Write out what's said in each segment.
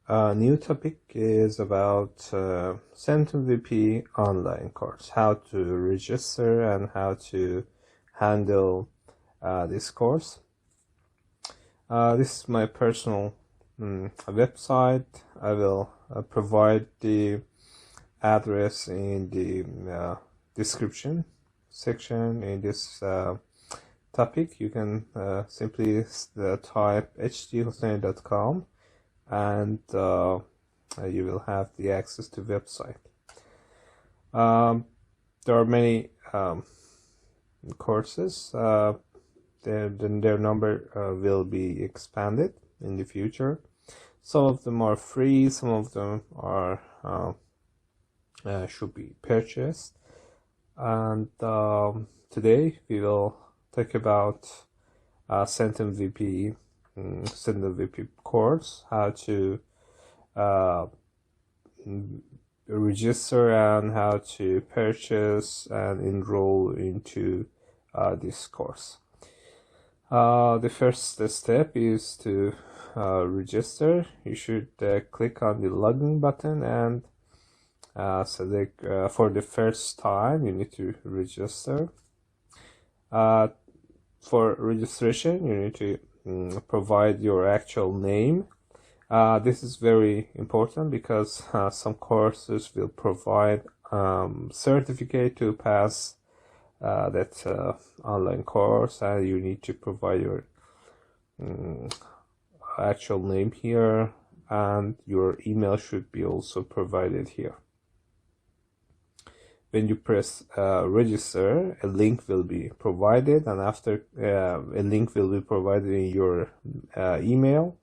A new topic is about Centum VP online course, how to register and how to handle this course. This is my personal website. I will provide the address in the description section in this topic. You can simply type hdhossein.com and you will have the access to website. There are many courses. Their number will be expanded in the future. Some of them are free, some of them are should be purchased. And today we will talk about Centum VP course, how to register and how to purchase and enroll into this course. The first step is to register. You should click on the login button and select for the first time you need to register. For registration you need to provide your actual name. This is very important because some courses will provide certificate to pass that online course, and you need to provide your actual name here, and your email should be also provided here. When you press register, a link will be provided, and after a link will be provided in your email,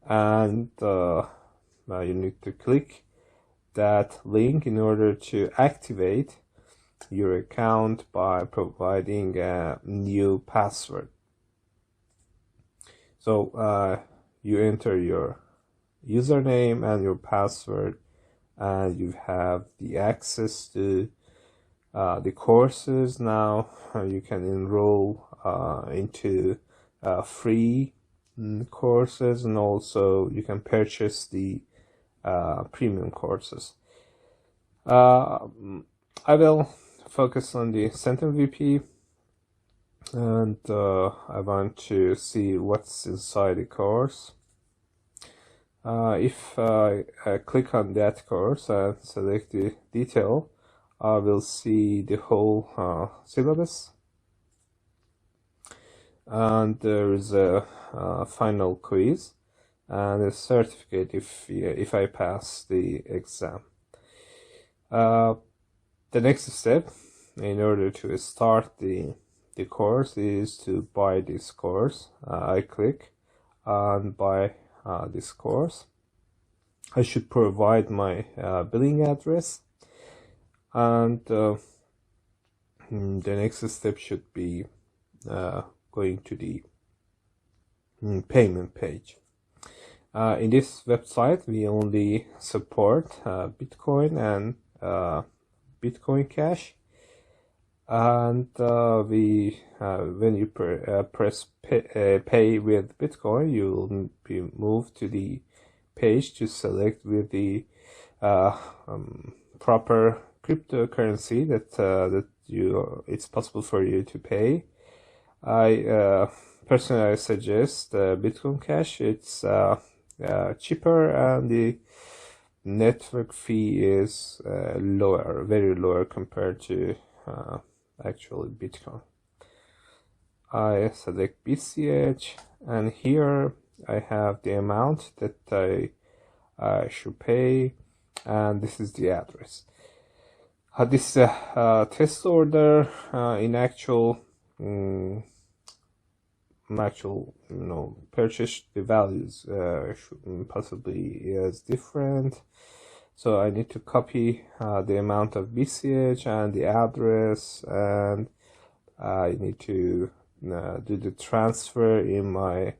and you need to click that link in order to activate your account by providing a new password. So you enter your username and your password, and you have the access to the courses. Now you can enroll into free courses, and also you can purchase the premium courses. I will focus on the Centum VP, and I want to see what's inside the course. If I click on that course and select the detail, I will see the whole syllabus, and there is a final quiz and a certificate if I pass the exam. The next step in order to start the course is to buy this course. I click on buy this course. I should provide my billing address, and the next step should be going to the payment page. In this website, we only support Bitcoin and Bitcoin Cash, and when you press pay with Bitcoin, you will be moved to the page to select with the proper cryptocurrency that it's possible for you to pay. I personally suggest Bitcoin Cash. It's cheaper, and the network fee is lower, very lower compared to actually Bitcoin. I select BCH, and here I have the amount that I should pay, and this is the address. This test order in actual purchase, the values should possibly is different, so I need to copy the amount of BCH and the address, and I need to do the transfer in my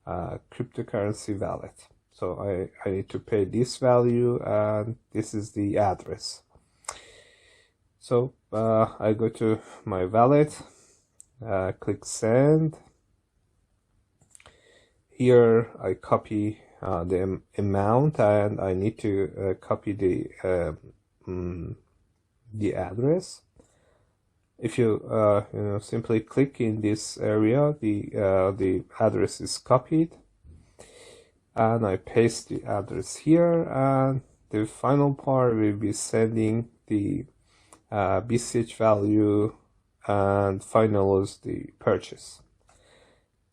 cryptocurrency wallet. So I need to pay this value, and this is the address. So I go to my wallet, click send. Here I copy the amount, and I need to copy the address. If you simply click in this area, the address is copied, and I paste the address here, and the final part will be sending the BCH value, and final is the purchase.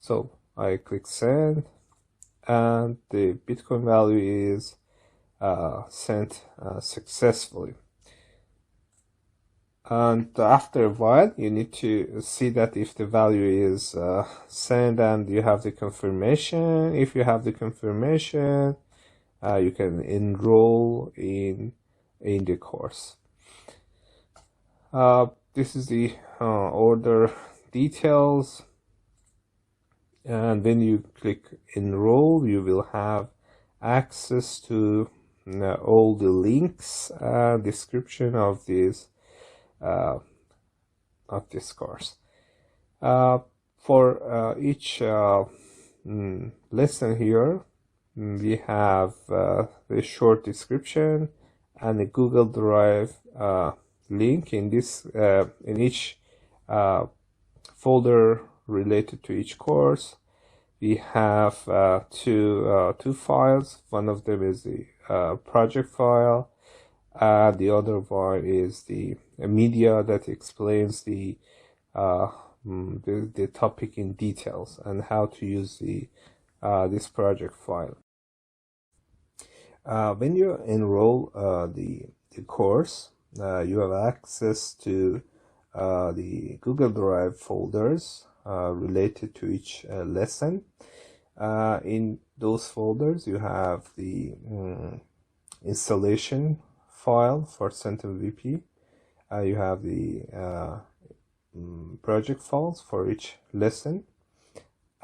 So I click send, and the Bitcoin value is sent successfully. And after a while, you need to see that if the value is sent and you have the confirmation. If you have the confirmation, you can enroll in the course. This is the order details, and when you click enroll, you will have access to all the links and description of this course. For each lesson here, we have a short description and a Google Drive link in this in each folder related to each course. We have two files. One of them is the project file, and the other one is the media that explains the topic in details and how to use this project file. When you enroll the course, you have access to the Google Drive folders related to each lesson. In those folders, you have the installation file for Centum VP. You have the project files for each lesson,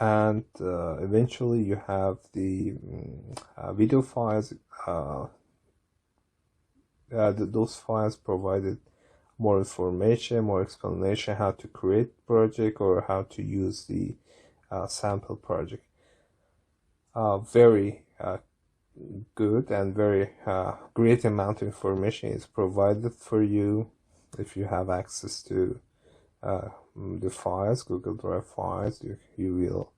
and eventually you have the video files. Those files provided more information, more explanation how to create project or how to use the sample project. Very good and very great amount of information is provided for you if you have access to the files, Google Drive files. You will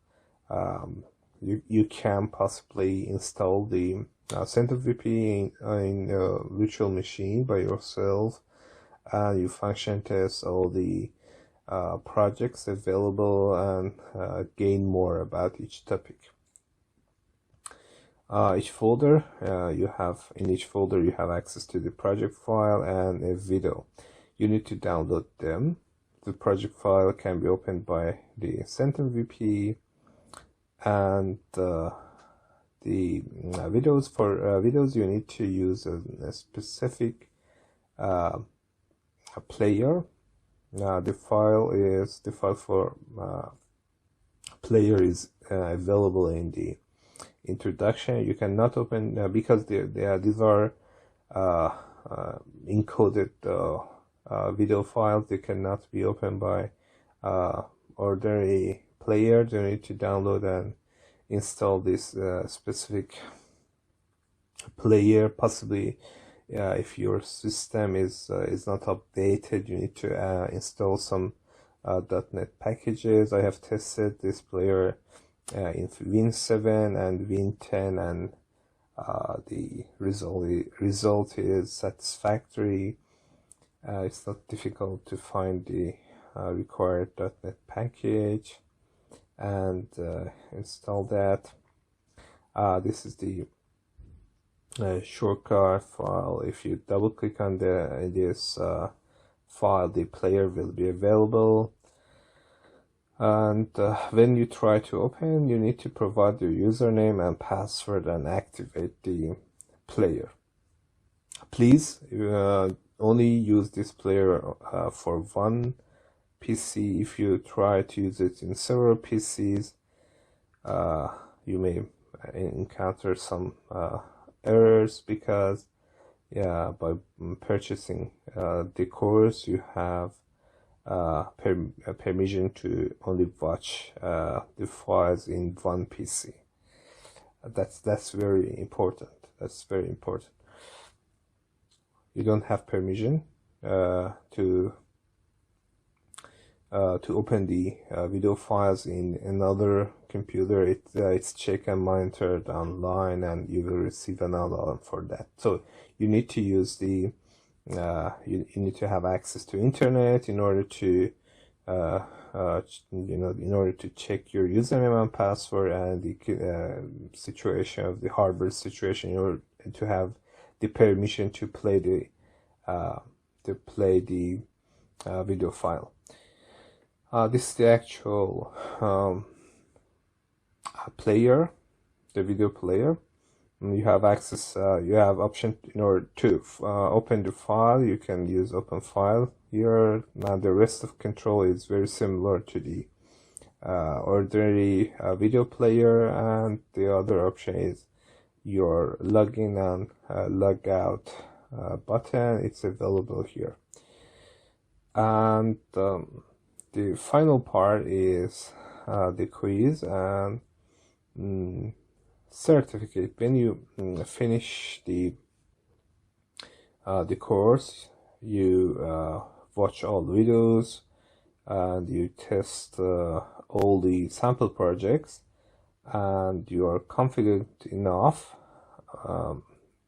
you can possibly install the Centum VP in a virtual machine by yourself, and you function test all the projects available and gain more about each topic. Each folder in each folder you have access to the project file and a video. You need to download them. The project file can be opened by the Centum VP, and the videos for videos you need to use a specific player. The file for player is available in the introduction. You cannot open because these are encoded video files. They cannot be opened by ordinary player. You need to download and install this specific player. Possibly if your system is not updated, you need to install some .NET packages. I have tested this player in Win 7 and Win 10, and the result is satisfactory. It's not difficult to find the required .NET package and install that. This is the shortcut file. If you double click on this file, the player will be available. And when you try to open, you need to provide your username and password and activate the player. Please only use this player for one PC. If you try to use it in several PCs, you may encounter some errors, because by purchasing the course you have permission to only watch the files in one PC. That's very important. That's very important. You don't have permission to open the video files in another computer. It's checked and monitored online, and you will receive an alarm for that. So you need to use the you need to have access to internet in order to in order to check your username and password and the situation of the hardware situation, in order to have the permission to play the video file. This is the actual player, the video player. You have access, you have option in order to open the file. You can use open file here. Now the rest of control is very similar to the ordinary video player, and the other option is your login and log out button. It's available here. And the final part is the quiz and certificate. When you finish the course, you watch all the videos and you test all the sample projects, and you are confident enough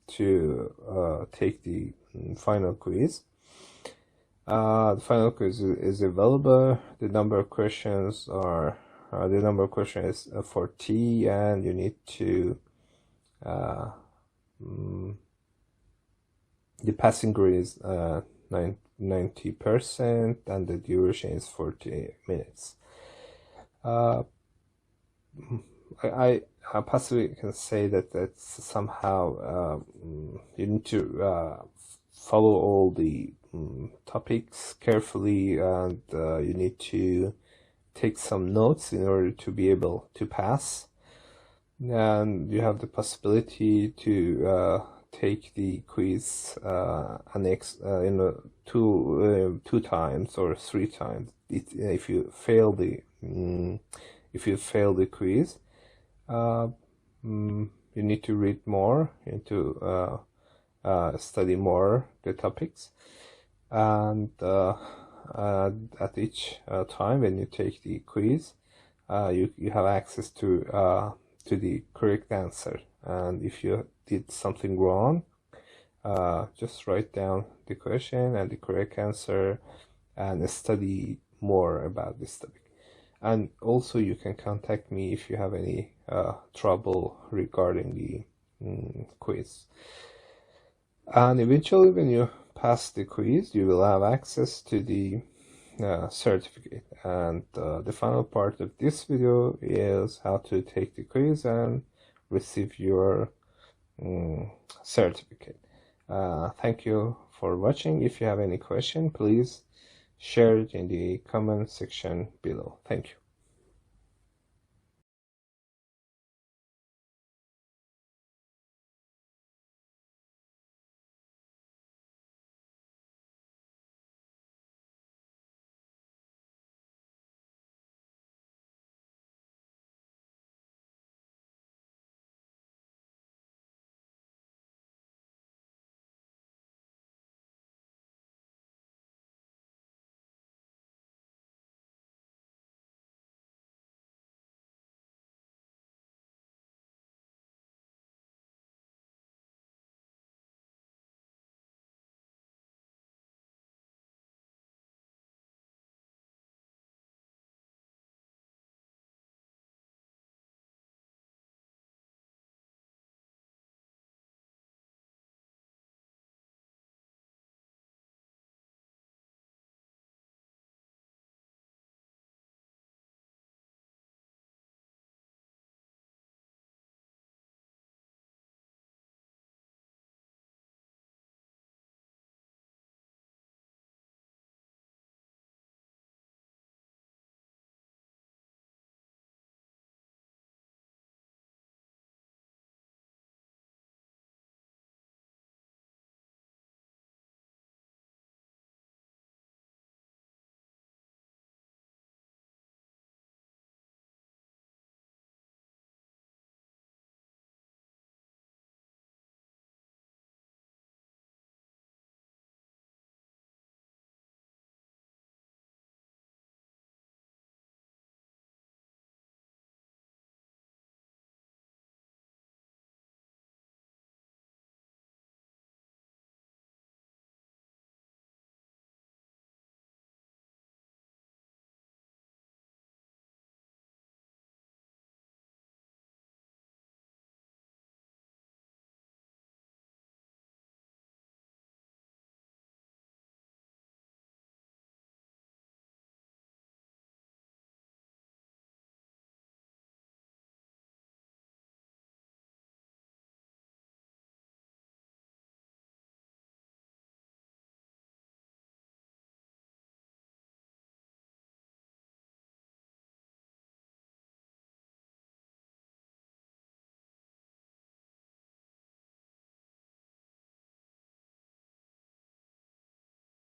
to take the final quiz. The final quiz is available. The number of questions are is 40, and you need to the passing grade is 90%, and the duration is 40 minutes. I possibly can say that that's somehow you need to follow all the topics carefully, and you need to take some notes in order to be able to pass. And you have the possibility to take the quiz two times or three times. If you fail the quiz, you need to read more, into study more the topics, and at each time when you take the quiz, you have access to the correct answer. And if you did something wrong, just write down the question and the correct answer and study more about this topic. And also you can contact me if you have any trouble regarding the quiz. And eventually when you pass the quiz, you will have access to the certificate. And the final part of this video is how to take the quiz and receive your certificate. Thank you for watching. If you have any question, please share it in the comment section below. Thank you.